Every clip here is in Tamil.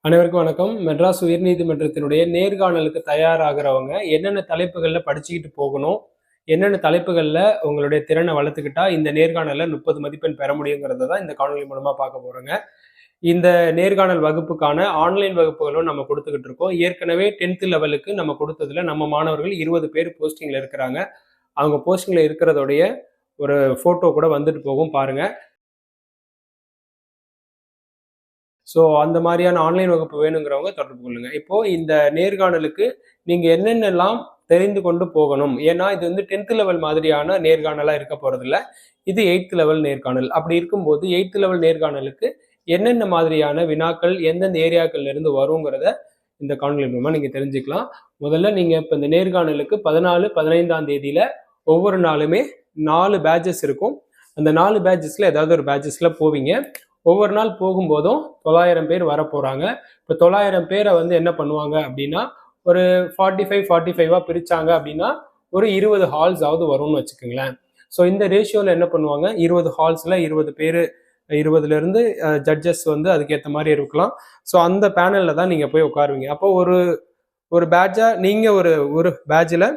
அனைவருக்கும் வணக்கம். மெட்ராஸ் உயர்நீதிமன்றத்தினுடைய நேர்காணலுக்கு தயாராகிறவங்க என்னென்ன தலைப்புகளில் படிச்சுக்கிட்டு போகணும், என்னென்ன தலைப்புகளில் உங்களுடைய திறனை வளர்த்துக்கிட்டா இந்த நேர்காணலில் 30 மதிப்பெண் பெற முடியுங்கிறத தான் இந்த காணொலி மூலமாக பார்க்க போகிறோங்க. இந்த நேர்காணல் வகுப்புக்கான ஆன்லைன் வகுப்புகளும் நம்ம கொடுத்துக்கிட்டு இருக்கோம். ஏற்கனவே 10th லெவலுக்கு நம்ம கொடுத்ததுல நம்ம மாணவர்கள் 20 பேர் போஸ்டிங்கில் இருக்கிறாங்க. அவங்க போஸ்டிங்கில் இருக்கிறதோடைய ஒரு ஃபோட்டோ கூட வந்துட்டு போகும் பாருங்கள். ஸோ அந்த மாதிரியான ஆன்லைன் வகுப்பு வேணுங்கிறவங்க தொடர்பு கொள்ளுங்க. இப்போ இந்த நேர்காணலுக்கு நீங்க என்னென்னலாம் தெரிந்து கொண்டு போகணும், ஏன்னா இது வந்து 10th லெவல் மாதிரியான நேர்காணலாக இருக்க போறதில்ல, இது 8th லெவல் நேர்காணல். அப்படி இருக்கும்போது 8th லெவல் நேர்காணலுக்கு என்னென்ன மாதிரியான வினாக்கள் எந்தெந்த ஏரியாக்கள்ல இருந்து வருங்கிறத இந்த காணொலி மூலமா நீங்க தெரிஞ்சுக்கலாம். முதல்ல நீங்க இப்போ இந்த நேர்காணலுக்கு 14, 15ஆம் தேதியில ஒவ்வொரு நாளுமே 4 பேட்சஸ் இருக்கும். அந்த 4 பேட்சஸ்ல ஏதாவது ஒரு பேட்சஸ்ல போவீங்க. ஒவ்வொரு நாள் போகும்போதும் 900 பேர் வர போகிறாங்க. இப்போ 900 பேரை வந்து என்ன பண்ணுவாங்க அப்படின்னா, ஒரு 45 பிரித்தாங்க அப்படின்னா ஒரு 20 ஹால்ஸாவது வரும்னு வச்சுக்கோங்களேன். ஸோ இந்த ரேஷியோவில் என்ன பண்ணுவாங்க, 20 ஹால்ஸில் 20 பேர், 20லேருந்து ஜட்ஜஸ் வந்து அதுக்கேற்ற மாதிரி இருக்கலாம். ஸோ அந்த பேனலில் தான் நீங்கள் போய் உட்காருவீங்க. அப்போ ஒரு பேட்சாக நீங்கள் ஒரு பேட்சில்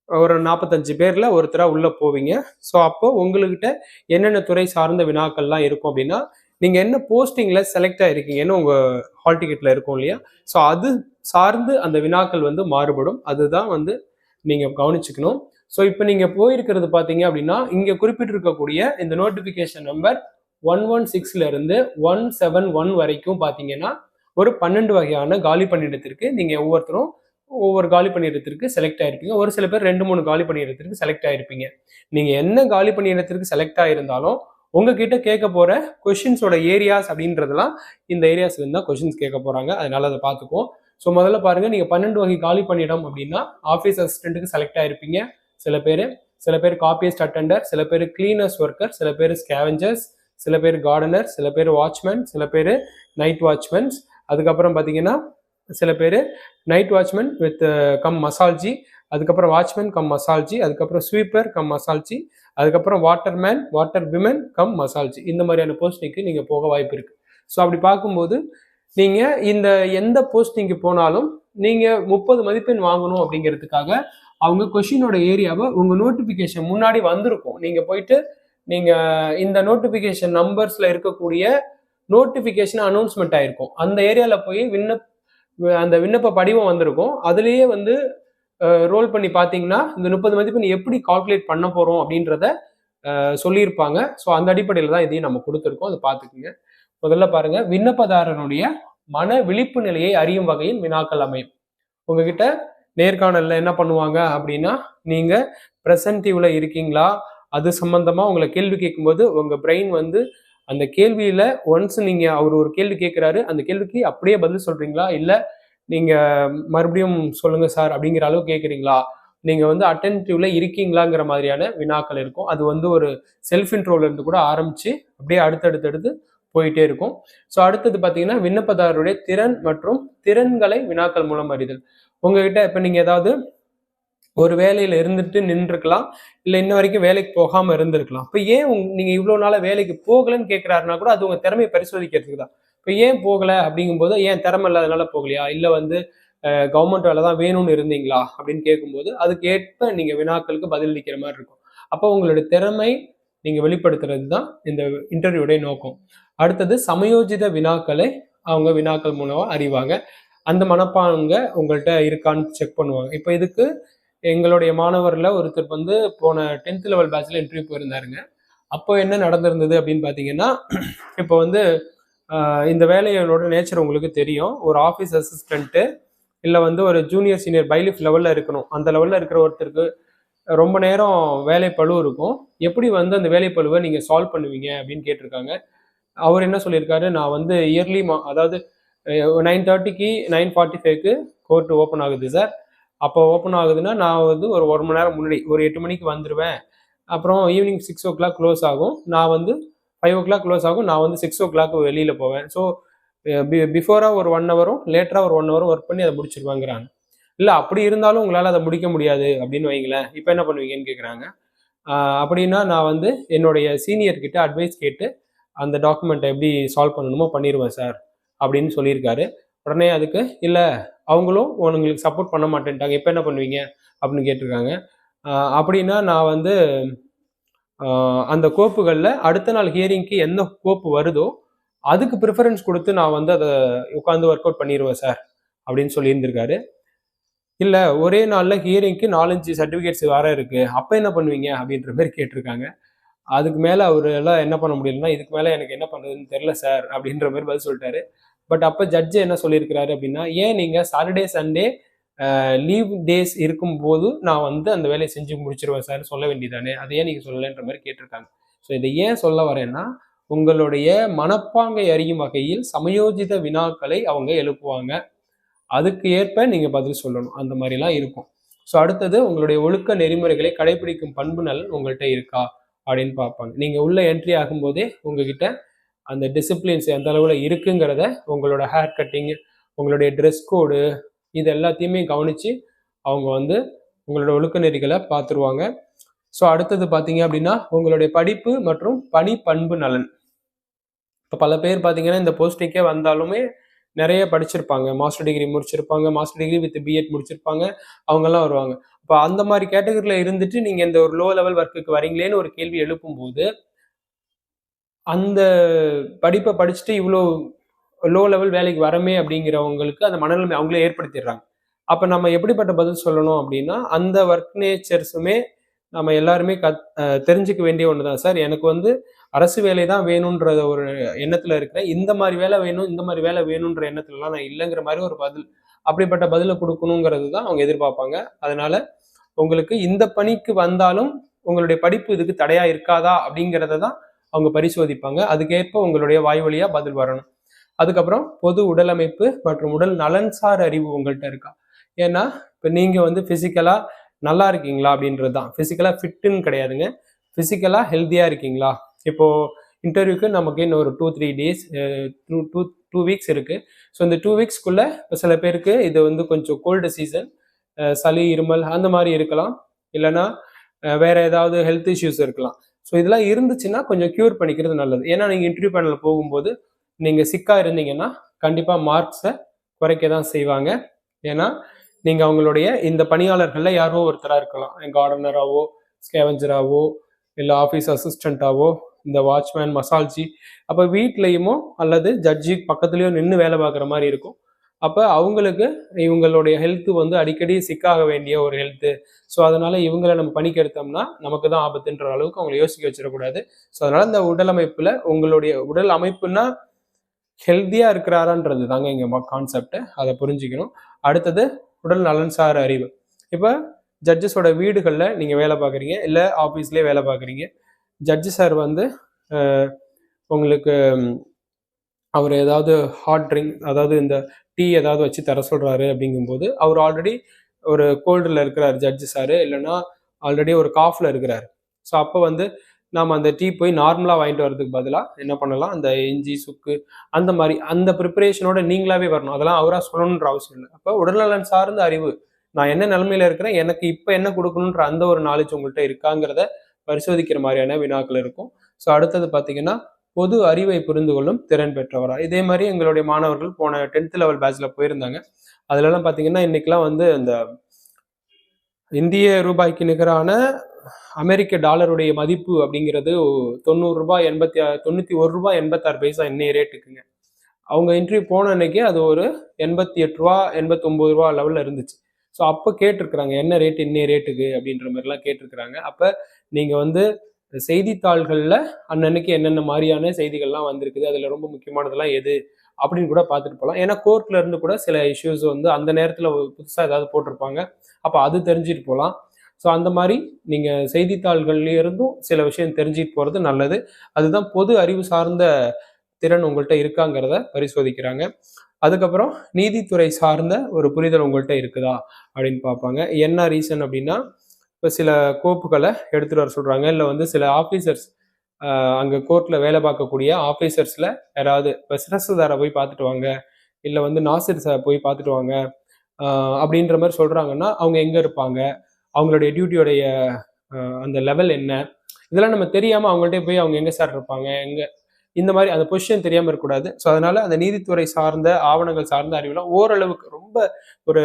ஒரு 45 பேரில் ஒருத்தராக உள்ளே போவீங்க. ஸோ அப்போ உங்கள்கிட்ட என்னென்ன துறை சார்ந்த வினாக்கள்லாம் இருக்கும் அப்படின்னா, நீங்கள் என்ன போஸ்டிங்கில் செலக்ட் ஆகிருக்கீங்கன்னு உங்கள் ஹால் டிக்கெட்டில் இருக்கும் இல்லையா, ஸோ அது சார்ந்து அந்த வினாக்கள் வந்து மாறுபடும். அதுதான் வந்து நீங்கள் கவனிச்சுக்கணும். ஸோ இப்போ நீங்கள் போயிருக்கிறது பார்த்தீங்க அப்படின்னா, இங்கே குறிப்பிட்டிருக்கக்கூடிய இந்த நோட்டிஃபிகேஷன் நம்பர் 116 171 வரைக்கும் பார்த்தீங்கன்னா ஒரு 12 வகையான காலி பணியிடத்திற்கு நீங்கள் ஒவ்வொருத்தரும் ஒவ்வொரு காலி பணியிடத்திற்கு செலக்ட் ஆயிருப்பீங்க. ஒரு சில பேர் 2-3 காலி பணியிடத்திற்கு செலக்ட் ஆயிருப்பீங்க. நீங்கள் என்ன காலி பணியிடத்திற்கு செலக்ட் ஆயிருந்தாலும் உங்ககிட்ட கேட்க போற கொஷின்ஸோட ஏரியாஸ் அப்படின்றதெல்லாம் இந்த ஏரியாஸ்ல இருந்தா கொஷின்ஸ் கேட்க போறாங்க. அதனால அதை பார்த்துக்குவோம். ஸோ முதல்ல பாருங்க, நீங்க 12 வகை காலி பணியிடம் அப்படின்னா ஆஃபீஸ் அசிஸ்டன்ட்டுக்கு செலக்ட் ஆயிருப்பீங்க சில பேர் காப்பியஸ்ட் அட்டெண்டர், சில பேர் கிளீனர்ஸ் ஒர்க்கர், சில பேர் ஸ்கேவெஞ்சர்ஸ், சில பேர் கார்டனர், சில பேர் வாட்ச்மேன், சில பேர் நைட் வாட்ச்மேன்ஸ். அதுக்கப்புறம் பார்த்தீங்கன்னா சில பேர் நைட் வாட்ச்மேன் வித் கம் மசால்ஜி, அதுக்கப்புறம் வாட்ச்மேன் கம் மசால்ஜி, அதுக்கப்புறம் ஸ்வீப்பர் கம் மசால்ஜி, அதுக்கப்புறம் வாட்டர்மேன், வாட்டர் விமன் கம் மசால்ஜி. இந்த மாதிரியான போஸ்டிங்க்கு நீங்கள் போக வாய்ப்பு இருக்குது. ஸோ அப்படி பார்க்கும்போது நீங்கள் இந்த எந்த போஸ்டிங்க்கு போனாலும் நீங்கள் 30 மதிப்பெண் வாங்கணும் அப்படிங்கிறதுக்காக அவங்க கொஷினோட ஏரியாவை உங்கள் நோட்டிஃபிகேஷன் முன்னாடி வந்திருக்கும். நீங்கள் போயிட்டு நீங்கள் இந்த நோட்டிஃபிகேஷன் நம்பர்ஸில் இருக்கக்கூடிய நோட்டிஃபிகேஷன் அனௌன்ஸ்மெண்ட் ஆயிருக்கும். அந்த ஏரியாவில் போய் அந்த விண்ணப்ப படிவம் வந்திருக்கும். அதுலேயே வந்து ரோல் பண்ணி பார்த்தீங்கன்னா இந்த 30 மதிப்பெண் எப்படி கால்குலேட் பண்ண போகிறோம் அப்படின்றத சொல்லியிருப்பாங்க. ஸோ அந்த அடிப்படையில் தான் இதையும் நம்ம கொடுத்துருக்கோம். அதை பார்த்துக்குங்க. முதல்ல பாருங்க, விண்ணப்பதாரனுடைய மன விழிப்பு நிலையை அறியும் வகையில் வினாக்கள் அமையும். உங்ககிட்ட நேர்காணலில் என்ன பண்ணுவாங்க அப்படின்னா, நீங்கள் ப்ரெசன்டிவ்ல இருக்கீங்களா, அது சம்பந்தமா உங்களை கேள்வி கேட்கும்போது உங்கள் பிரெயின் வந்து அந்த கேள்வியில ஒன்ஸ் நீங்கள் அவர் ஒரு கேள்வி கேட்குறாரு, அந்த கேள்விக்கு அப்படியே பதில் சொல்றீங்களா, இல்லை நீங்கள் மறுபடியும் சொல்லுங்க சார் அப்படிங்கிற அளவு கேட்குறீங்களா, நீங்கள் வந்து அட்டென்டிவ்ல இருக்கீங்களாங்கிற மாதிரியான வினாக்கள் இருக்கும். அது வந்து ஒரு செல்ஃப் இன்ட்ரோல இருந்து கூட ஆரம்பிச்சு அப்படியே அடுத்தடுத்து போயிட்டே இருக்கும். ஸோ அடுத்தது பார்த்தீங்கன்னா, விண்ணப்பதாரருடைய திறன் மற்றும் திறன்களை வினாக்கள் மூலம் அறிதல். உங்ககிட்ட இப்போ நீங்கள் ஏதாவது ஒரு வேலையில் இருந்துட்டு நின்றுருக்கலாம், இல்லை இன்ன வரைக்கும் வேலைக்கு போகாமல் இருந்திருக்கலாம். இப்போ ஏன் நீங்கள் இவ்வளோ நாளாக வேலைக்கு போகலன்னு கேட்குறாருன்னா கூட அது உங்கள் திறமையை பரிசோதிக்கிறதுக்கு தான். இப்போ ஏன் போகலை அப்படிங்கும்போது, ஏன் திறமை இல்லாதனால போகலையா, இல்லை வந்து கவர்மெண்ட் வேலை தான் வேணும்னு இருந்தீங்களா அப்படின்னு கேட்கும்போது அதுக்கு ஏற்ப நீங்கள் வினாக்களுக்கு பதிலளிக்கிற மாதிரி இருக்கும். அப்போ உங்களுடைய திறமை நீங்கள் வெளிப்படுத்துறது தான் இந்த இன்டர்வியூடைய நோக்கம். அடுத்தது சமயோஜித வினாக்களை அவங்க வினாக்கள் மூலமாக அறிவாங்க. அந்த மனப்பாங்க உங்கள்கிட்ட இருக்கான்னு செக் பண்ணுவாங்க. இப்போ இதுக்கு எங்களுடைய மாணவரில் ஒருத்தர் வந்து போன 10th லெவல் பேட்சில் இன்டர்வியூ போயிருந்தாருங்க. அப்போ என்ன நடந்திருந்தது அப்படின்னு பார்த்தீங்கன்னா, இப்போ வந்து இந்த வேலையோட நேச்சர் உங்களுக்கு தெரியும். ஒரு ஆஃபீஸ் அசிஸ்டண்ட்டு இல்லை வந்து ஒரு ஜூனியர் சீனியர் பைலிஃப் லெவலில் இருக்கணும். அந்த லெவலில் இருக்கிற ஒருத்தருக்கு ரொம்ப நேரம் வேலைப்பளு இருக்கும். எப்படி வந்து அந்த வேலைப்பளுவை நீங்கள் சால்வ் பண்ணுவீங்க அப்படின்னு கேட்டிருக்காங்க. அவர் என்ன சொல்லியிருக்காரு, நான் வந்து இயர்லி அதாவது 9:30க்கு 9:45க்கு கோர்ட்டு ஓப்பன் ஆகுது சார். அப்போ ஓப்பன் ஆகுதுன்னா நான் வந்து ஒரு 1 மணி நேரம் முன்னாடி ஒரு 8 மணிக்கு வந்துடுவேன். அப்புறம் ஈவினிங் 6 o'clock க்ளோஸ் ஆகும். நான் வந்து 5 o'clock க்ளோஸ் ஆகும். நான் வந்து 6 o'clock வெளியில் போவேன். ஸோ பிஃபோராக ஒரு 1 ஹவரும் லேட்டராக ஒரு 1 ஹவரும் ஒர்க் பண்ணி அதை முடிச்சிருவாங்கிறாங்க. இல்லை அப்படி இருந்தாலும் உங்களால் அதை முடிக்க முடியாது அப்படின்னு வைங்களேன், இப்போ என்ன பண்ணுவீங்கன்னு கேட்குறாங்க. அப்படின்னா நான் வந்து என்னுடைய சீனியர்கிட்ட அட்வைஸ் கேட்டு அந்த டாக்குமெண்ட்டை எப்படி சால்வ் பண்ணணுமோ பண்ணிடுவேன் சார் அப்படின்னு சொல்லியிருக்காரு. உடனே அதுக்கு இல்லை அவங்களும் உங்களுக்கு சப்போர்ட் பண்ண மாட்டேன்ட்டாங்க, இப்போ என்ன பண்ணுவீங்க அப்படின்னு கேட்டிருக்காங்க. அப்படின்னா நான் வந்து அந்த கோப்புகளில் அடுத்த நாள் ஹியரிங்க்கு என்ன கோப்பு வருதோ அதுக்கு ப்ரிஃபரன்ஸ் கொடுத்து நான் வந்து அதை உட்காந்து ஒர்க் அவுட் பண்ணிடுவேன் சார் அப்படின்னு சொல்லியிருந்திருக்காரு. இல்லை ஒரே நாளில் ஹியரிங்க்கு 4-5 சர்டிஃபிகேட்ஸ் வேற இருக்கு, அப்போ என்ன பண்ணுவீங்க அப்படின்ற மாதிரி கேட்டிருக்காங்க. அதுக்கு மேலே அவர் எல்லாம் என்ன பண்ண முடியலன்னா, இதுக்கு மேலே எனக்கு என்ன பண்ணுறதுன்னு தெரில சார் அப்படின்ற மாதிரி பதில் சொல்லிட்டாரு. பட் அப்போ ஜட்ஜு என்ன சொல்லியிருக்கிறாரு அப்படின்னா, ஏன் நீங்கள் சாட்டர்டே சண்டே லீவ் டேஸ் இருக்கும்போது நான் வந்து அந்த வேலையை செஞ்சு முடிச்சிருவேன் சார் சொல்ல வேண்டியதானே, அதை ஏன் நீங்கள் சொல்லலைன்ற மாதிரி கேட்டிருக்காங்க. ஸோ இதை ஏன் சொல்ல வரேன்னா, உங்களுடைய மனப்பாங்கை அறியும் வகையில் சமயோஜித வினாக்களை அவங்க எழுப்புவாங்க, அதுக்கு ஏற்ப நீங்கள் பதில் சொல்லணும், அந்த மாதிரிலாம் இருக்கும். ஸோ அடுத்தது உங்களுடைய ஒழுக்க நெறிமுறைகளை கடைபிடிக்கும் பண்பு நலன் உங்கள்கிட்ட இருக்கா அப்படின்னு பார்ப்பாங்க. நீங்கள் உள்ள என்ட்ரி ஆகும்போதே உங்ககிட்ட அந்த டிசிப்ளின்ஸ் எந்த அளவில் இருக்குங்கிறத உங்களோட ஹேர் கட்டிங், உங்களுடைய ட்ரெஸ் கோடு, இது எல்லாத்தையுமே கவனித்து அவங்க வந்து உங்களோட ஒழுக்க நெறிகளை பார்த்துருவாங்க. ஸோ அடுத்தது பார்த்தீங்க அப்படின்னா உங்களுடைய படிப்பு மற்றும் பணி பண்பு நலன். இப்போ பல பேர் பார்த்தீங்கன்னா இந்த போஸ்டிங்கே வந்தாலுமே நிறைய படிச்சிருப்பாங்க, மாஸ்டர் டிகிரி முடிச்சிருப்பாங்க, மாஸ்டர் டிகிரி வித் பிஎட் முடிச்சிருப்பாங்க, அவங்கெல்லாம் வருவாங்க. இப்போ அந்த மாதிரி கேட்டகரியில் இருந்துட்டு நீங்கள் இந்த ஒரு லோ லெவல் ஒர்க்குக்கு வரீங்களேன்னு ஒரு கேள்வி எழுப்பும்போது, அந்த படிப்பை படிச்சுட்டு இவ்வளோ லோ லெவல் வேலைக்கு வரமே அப்படிங்கிறவங்களுக்கு அந்த மனநிலைமை அவங்களே ஏற்படுத்திடுறாங்க. அப்போ நம்ம எப்படிப்பட்ட பதில் சொல்லணும் அப்படின்னா, அந்த ஒர்க் நேச்சர்ஸுமே நம்ம எல்லாருமே தெரிஞ்சுக்க வேண்டிய ஒன்று தான் சார். எனக்கு வந்து அரசு வேலை தான் வேணுன்ற ஒரு எண்ணத்தில் இருக்கிறேன், இந்த மாதிரி வேலை வேணும், இந்த மாதிரி வேலை வேணுன்ற எண்ணத்துலலாம் நான் இல்லைங்கிற மாதிரி ஒரு பதில், அப்படிப்பட்ட பதிலை கொடுக்கணுங்கிறது தான் அவங்க எதிர்பார்ப்பாங்க. அதனால உங்களுக்கு இந்த பணிக்கு வந்தாலும் உங்களுடைய படிப்பு இதுக்கு தடையா இருக்காதா அப்படிங்கிறத தான் அவங்க பரிசோதிப்பாங்க. அதுக்கேற்ப உங்களுடைய வாய் வழியா பதில் வரணும். அதுக்கப்புறம் பொது உடலமைப்பு மற்றும் உடல் நலன்சார் அறிவு உங்கள்கிட்ட இருக்கா. ஏன்னா இப்போ நீங்கள் வந்து ஃபிசிக்கலாக நல்லா இருக்கீங்களா அப்படின்றது தான். ஃபிசிக்கலாக ஃபிட்டுன்னு கிடையாதுங்க, ஃபிசிக்கலாக ஹெல்த்தியாக இருக்கீங்களா. இப்போது இன்டர்வியூக்கு நமக்கு இன்னும் ஒரு 2-3 டேஸ் 2 வீக்ஸ் இருக்குது. ஸோ இந்த 2 வீக்ஸ்க்குள்ளே இப்போ சில பேருக்கு இது வந்து கொஞ்சம் கோல்டு சீசன், சளி இருமல் அந்த மாதிரி இருக்கலாம், இல்லைன்னா வேற ஏதாவது ஹெல்த் இஷ்யூஸ் இருக்கலாம். ஸோ இதெல்லாம் இருந்துச்சுன்னா கொஞ்சம் க்யூர் பண்ணிக்கிறது நல்லது. ஏன்னா நீங்கள் இன்டர்வியூ பேனலில் போகும்போது நீங்கள் சிக்காக இருந்தீங்கன்னா கண்டிப்பாக மார்க்ஸை குறைக்க தான் செய்வாங்க. ஏன்னா நீங்கள் அவங்களுடைய இந்த பணியாளர்களில் யாரோ ஒருத்தராக இருக்கலாம், கார்டனராகவோ ஸ்கேவஞ்சராகவோ இல்லை ஆஃபீஸ் அசிஸ்டண்ட்டாவோ, இந்த வாட்ச்மேன் மசால்ஜி, அப்போ வீட்லேயுமோ அல்லது ஜட்ஜி பக்கத்துலேயோ நின்று வேலை பார்க்குற மாதிரி இருக்கும். அப்போ அவங்களுக்கு இவங்களுடைய ஹெல்த்து வந்து அடிக்கடி சிக்காக வேண்டிய ஒரு ஹெல்த்து. ஸோ அதனால் இவங்களை நம்ம பணிக்கு எடுத்தோம்னா நமக்கு தான் ஆபத்துன்ற அளவுக்கு அவங்களை யோசிக்க வச்சிடக்கூடாது. ஸோ அதனால் இந்த உடல் அமைப்பில் உங்களுடைய உடல் அமைப்புனா ஹெல்த்தியாக இருக்கிறாரான்றது தாங்க இங்கே கான்செப்ட், அதை புரிஞ்சுக்கணும். அடுத்தது உடல் நலன்சார் அறிவு. இப்போ ஜட்ஜஸோட வீடுகளில் நீங்கள் வேலை பார்க்குறீங்க, இல்லை ஆஃபீஸ்லேயே வேலை பார்க்குறீங்க, ஜட்ஜு சார் வந்து உங்களுக்கு அவர் ஏதாவது ஹாட் ட்ரிங்க், அதாவது இந்த டீ ஏதாவது வச்சு தர சொல்கிறாரு அப்படிங்கும்போது அவர் ஆல்ரெடி ஒரு கோல்டில் இருக்கிறார் ஜட்ஜு சார், இல்லைன்னா ஆல்ரெடி ஒரு காஃபில் இருக்கிறார். ஸோ அப்போ வந்து நாம் அந்த டீ போய் நார்மலாக வாங்கிட்டு வரதுக்கு பதிலாக என்ன பண்ணலாம், அந்த இஞ்சி சுக்கு அந்த மாதிரி அந்த ப்ரிப்பரேஷனோட நீங்களாவே வரணும், அதெல்லாம் அவராக சொல்லணுன்ற அவசியம் இல்லை. அப்போ உடல்நலன் சார்ந்த அறிவு, நான் என்ன நிலைமையில இருக்கிறேன், எனக்கு இப்போ என்ன கொடுக்கணுன்ற அந்த ஒரு நாலேஜ் உங்கள்கிட்ட இருக்காங்கிறத பரிசோதிக்கிற மாதிரியான வினாக்கள் இருக்கும். ஸோ அடுத்தது பார்த்தீங்கன்னா பொது அறிவை புரிந்து கொள்ளும் திறன் பெற்றவரா. இதே மாதிரி எங்களுடைய மாணவர்கள் போன 10th லெவல் பேட்ச்ல போயிருந்தாங்க. அதுலலாம் பார்த்தீங்கன்னா இன்னைக்கெல்லாம் வந்து இந்த இந்திய ரூபாய்க்கு நிகரான அமெரிக்க டாலருடைய மதிப்பு அப்படிங்கிறது 90 ரூபாய் 91 ரூபாய் 86 பைசா இன்னைய ரேட்டுக்குங்க. அவங்க இன்டர்வியூ போன அன்னைக்கு அது ஒரு 88 ரூபா 89 ரூபா லெவலில் இருந்துச்சு. ஸோ அப்போ கேட்டிருக்கிறாங்க என்ன ரேட் இன்னைய ரேட்டுக்கு அப்படின்ற மாதிரிலாம் கேட்டிருக்கிறாங்க. அப்போ நீங்கள் வந்து செய்தித்தாள்களில் அன்னன்னைக்கு என்னென்ன மாதிரியான செய்திகள்லாம் வந்திருக்குது, அதில் ரொம்ப முக்கியமானதெல்லாம் எது அப்படின்னு கூட பார்த்துட்டு போகலாம். ஏன்னா கோர்ட்ல இருந்து கூட சில இஷ்யூஸ் வந்து அந்த நேரத்தில் புதுசாக ஏதாவது போட்டிருப்பாங்க, அப்போ அது தெரிஞ்சுட்டு போகலாம். ஸோ அந்த மாதிரி நீங்கள் செய்தித்தாள்கள்லேருந்தும் சில விஷயம் தெரிஞ்சுட்டு போகிறது நல்லது. அதுதான் பொது அறிவு சார்ந்த திறன் உங்கள்கிட்ட இருக்காங்கிறத பரிசோதிக்கிறாங்க. அதுக்கப்புறம் நீதித்துறை சார்ந்த ஒரு புரிதல் உங்கள்கிட்ட இருக்குதா அப்படின்னு பார்ப்பாங்க. என்ன ரீசன் அப்படின்னா, இப்போ சில கோப்புகளை எடுத்துகிட்டு வர சொல்கிறாங்க, இல்லை வந்து சில ஆஃபீஸர்ஸ் அங்கே கோர்ட்டில் வேலை பார்க்கக்கூடிய ஆஃபீஸர்ஸில் யாராவது இப்போ சிரசுதாரை போய் பார்த்துட்டு வாங்க, இல்லை வந்து நாசிர் சார் போய் பார்த்துட்டு வாங்க அப்படின்ற மாதிரி சொல்கிறாங்கன்னா அவங்க எங்கே இருப்பாங்க, அவங்களுடைய டியூட்டியோடைய அந்த லெவல் என்ன, இதெல்லாம் நம்ம தெரியாமல் அவங்கள்ட்ட போய் அவங்க எங்கே சார் இருப்பாங்க, எங்கே இந்த மாதிரி அந்த பொசிஷன் தெரியாமல் இருக்கக்கூடாது. ஸோ அதனால அந்த நீதித்துறை சார்ந்த ஆவணங்கள் சார்ந்த அறிவுலாம் ஓரளவுக்கு ரொம்ப ஒரு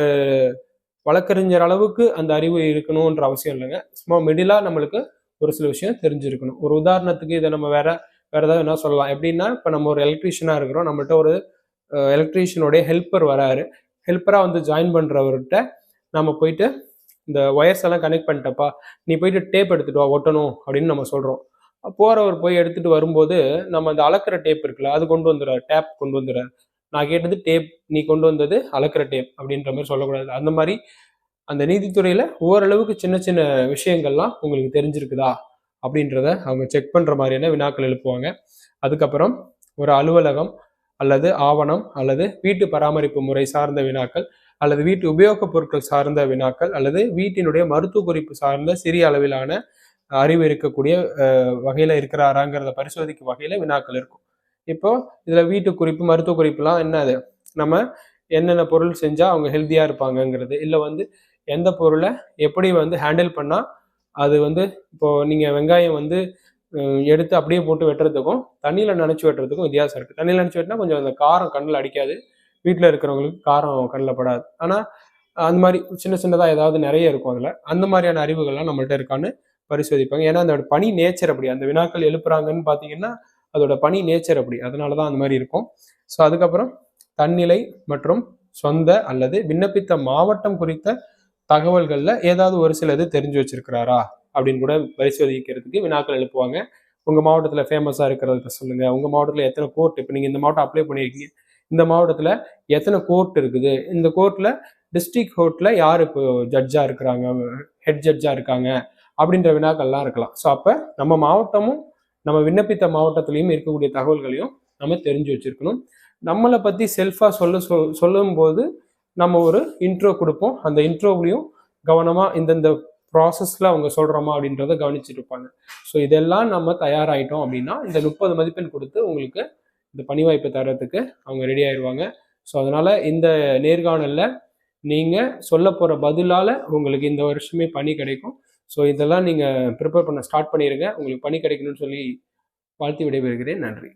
வழக்கறிஞர் அளவுக்கு அந்த அறிவு இருக்கணுன்ற அவசியம் இல்லைங்க. சும்மா மிடிலா நம்மளுக்கு ஒரு சில விஷயம் தெரிஞ்சிருக்கணும். ஒரு உதாரணத்துக்கு இதை நம்ம வேற ஏதாவது என்ன சொல்லலாம் எப்படின்னா, இப்போ நம்ம ஒரு எலக்ட்ரீஷியனாக இருக்கிறோம், நம்மகிட்ட ஒரு எலக்ட்ரீஷியனுடைய ஹெல்ப்பர் வராரு. ஹெல்ப்பராக வந்து ஜாயின் பண்ணுறவர்கிட்ட நம்ம போயிட்டு இந்த ஒயர்ஸ் எல்லாம் கனெக்ட் பண்ணிட்டப்பா, நீ போயிட்டு டேப் எடுத்துட்டு வா ஒட்டணும் அப்படின்னு நம்ம சொல்கிறோம். போகிறவர் போய் எடுத்துட்டு வரும்போது நம்ம அந்த அளக்கிற டேப் இருக்குல்ல, அது கொண்டு வந்துடுறாரு, டேப் கொண்டு வந்துடுறாரு. நான் கேட்டது டேப், நீ கொண்டு வந்தது அளக்கிற டேப் அப்படின்ற மாதிரி சொல்லக்கூடாது. அந்த மாதிரி அந்த நீதித்துறையில் ஓரளவுக்கு சின்ன சின்ன விஷயங்கள்லாம் உங்களுக்கு தெரிஞ்சிருக்குதா அப்படின்றத அவங்க செக் பண்ணுற மாதிரியான வினாக்கள் எழுப்புவாங்க. அதுக்கப்புறம் ஒரு அலுவலகம் அல்லது ஆவணம் அல்லது வீட்டு பராமரிப்பு முறை சார்ந்த வினாக்கள் அல்லது வீட்டு உபயோகப் பொருட்கள் சார்ந்த வினாக்கள் அல்லது வீட்டினுடைய மருத்துவ குறிப்பு சார்ந்த சிறிய அளவிலான அறிவு இருக்கக்கூடிய வகையில் இருக்கிறாராங்கிறத பரிசோதிக்கும் வகையில் வினாக்கள் இருக்கும். இப்போ இதில் வீட்டு குறிப்பு மருத்துவ குறிப்புலாம் என்னது, நம்ம என்னென்ன பொருள் செஞ்சால் அவங்க ஹெல்த்தியாக இருப்பாங்கங்கிறது, இல்லை வந்து எந்த பொருளை எப்படி வந்து ஹேண்டில் பண்ணால் அது வந்து இப்போது நீங்கள் வெங்காயம் வந்து எடுத்து அப்படியே போட்டு வெட்டுறதுக்கும் தண்ணியில் நினச்சி வெட்டுறதுக்கும் வித்தியாசம் இருக்குது. தண்ணியில் நினச்சி வெட்டினா கொஞ்சம் அந்த காரம் கண்ணில் அடிக்காது, வீட்டில் இருக்கிறவங்களுக்கு காரம் கண்ணில் படாது. ஆனால் அந்த மாதிரி சின்ன சின்னதாக ஏதாவது நிறைய இருக்கும் அதில். அந்த மாதிரியான அறிவுகள்லாம் நம்மள்ட்ட இருக்கான்னு பரிசோதிப்பாங்க. ஏன்னா அந்த பணி நேச்சர் அப்படி, அந்த வினாக்கள் எழுப்புறாங்கன்னு பார்த்தீங்கன்னா அதோட பணி நேச்சர் அப்படி, அதனால தான் அந்த மாதிரி இருக்கும். ஸோ அதுக்கப்புறம் தன்னிலை மற்றும் சொந்த அல்லது விண்ணப்பித்த மாவட்டம் குறித்த தகவல்களில் ஏதாவது ஒரு சிலது தெரிஞ்சு வச்சிருக்கிறாரா அப்படின்னு கூட பரிசோதிக்கிறதுக்கு வினாக்கள் எழுப்புவாங்க. உங்கள் மாவட்டத்தில் ஃபேமஸாக இருக்கிறத சொல்லுங்கள், உங்கள் மாவட்டத்தில் எத்தனை கோர்ட், இப்போ நீங்கள் இந்த மாவட்டம் அப்ளை பண்ணியிருக்கீங்க, இந்த மாவட்டத்தில் எத்தனை கோர்ட் இருக்குது, இந்த கோர்ட்டில் டிஸ்ட்ரிக்ட் கோர்ட்டில் யார் இப்போ ஜட்ஜாக இருக்கிறாங்க, ஹெட் ஜட்ஜாக இருக்காங்க அப்படின்ற வினாக்கள்லாம் இருக்கலாம். ஸோ அப்போ நம்ம மாவட்டமும் நம்ம விண்ணப்பித்த மாவட்டத்திலையும் இருக்கக்கூடிய தகவல்களையும் நம்ம தெரிஞ்சு வச்சிருக்கணும். நம்மளை பற்றி செல்ஃபாக சொல்லும்போது நம்ம ஒரு இன்ட்ரோ கொடுப்போம். அந்த இன்ட்ரோவிலையும் கவனமாக இந்தந்த ப்ராசஸில் அவங்க சொல்கிறோமா அப்படின்றத கவனிச்சுட்டு இருப்பாங்க. ஸோ இதெல்லாம் நம்ம தயாராகிட்டோம் அப்படின்னா இந்த 30 மதிப்பெண் கொடுத்து உங்களுக்கு இந்த பணி வாய்ப்பை தரத்துக்கு அவங்க ரெடி ஆயிடுவாங்க. ஸோ அதனால் இந்த நேர்காணலில் நீங்கள் சொல்ல போகிற பதிலால் உங்களுக்கு இந்த வருஷமே பணி கிடைக்கும். ஸோ இதெல்லாம் நீங்கள் ப்ரிப்பேர் பண்ண ஸ்டார்ட் பண்ணிடுங்க. உங்களுக்கு பணி கிடைக்கணும்னு சொல்லி வாழ்த்தி விடைபெறுகிறேன். நன்றி.